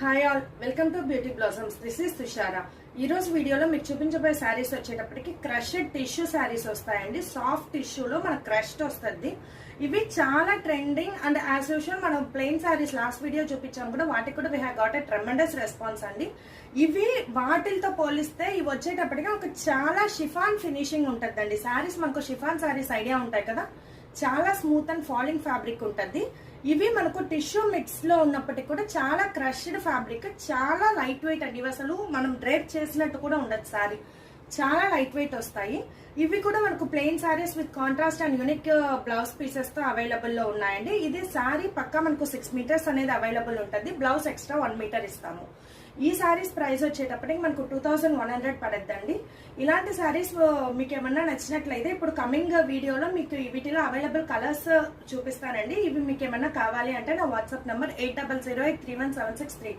Hi all, welcome to beauty blossoms. This is Tushara. ఈ రోజు వీడియోలో మీకు చూపించబోయే శారీస్ వచ్చేటప్పటికి క్రష్డ్ టిష్యూ శారీస్ వస్తాయండి. సాఫ్ట్ టిష్యూలో మనకు క్రష్డ్ వస్తుంది. ఇవి చాలా ట్రెండింగ్ అండ్ యాజ్ యూజువల్ మనం ప్లెయిన్ శారీస్ లాస్ట్ వీడియో చూపించాం కూడా, వాటికి కూడా we have got a tremendous response అండి. ఇవి వాటితో పోలిస్తే ఇవి వచ్చేటప్పటికి ఒక చాలా షిఫాన్ ఫినిషింగ్ ఉంటుందండి. శారీస్ మనకు షిఫాన్ శారీస్ ఐడియా ఉంటాయి కదా, చాలా స్మూత్ అండ్ ఫాలింగ్ ఫ్యాబ్రిక్ ఉంటుంది. ఇవి మనకు టిష్యూ మిక్స్ లో ఉన్నప్పటికీ కూడా చాలా క్రష్డ్ ఫ్యాబ్రిక్, చాలా లైట్ వెయిట్ అండి. ఇవి అసలు మనం డ్రేప్ చేసినట్టు కూడా ఉండదు సారీ, చాలా లైట్ వెయిట్ వస్తాయి. ఇవి కూడా మనకు plain saris with contrast and unique blouse pieces తో అవైలబుల్ లో ఉన్నాయండి. ఇది సారీ పక్కా మనకు 6 మీటర్స్ అనేది అవైలబుల్ ఉంటుంది. బ్లౌజ్ ఎక్స్ట్రా 1 మీటర్ ఇస్తాము. ఈ సారీస్ ప్రైస్ వచ్చేటప్పటికి మనకు 2100 పడద్దండి. ఇలాంటి సారీస్ మీకు ఏమన్నా నచ్చినట్లయితే ఇప్పుడు కమింగ్ వీడియోలో మీకు వీటిలో అవైలబుల్ కలర్స్ చూపిస్తానండి. ఇవి మీకు ఏమన్నా కావాలి అంటే నా వాట్సాప్ నంబర్ 8008317632.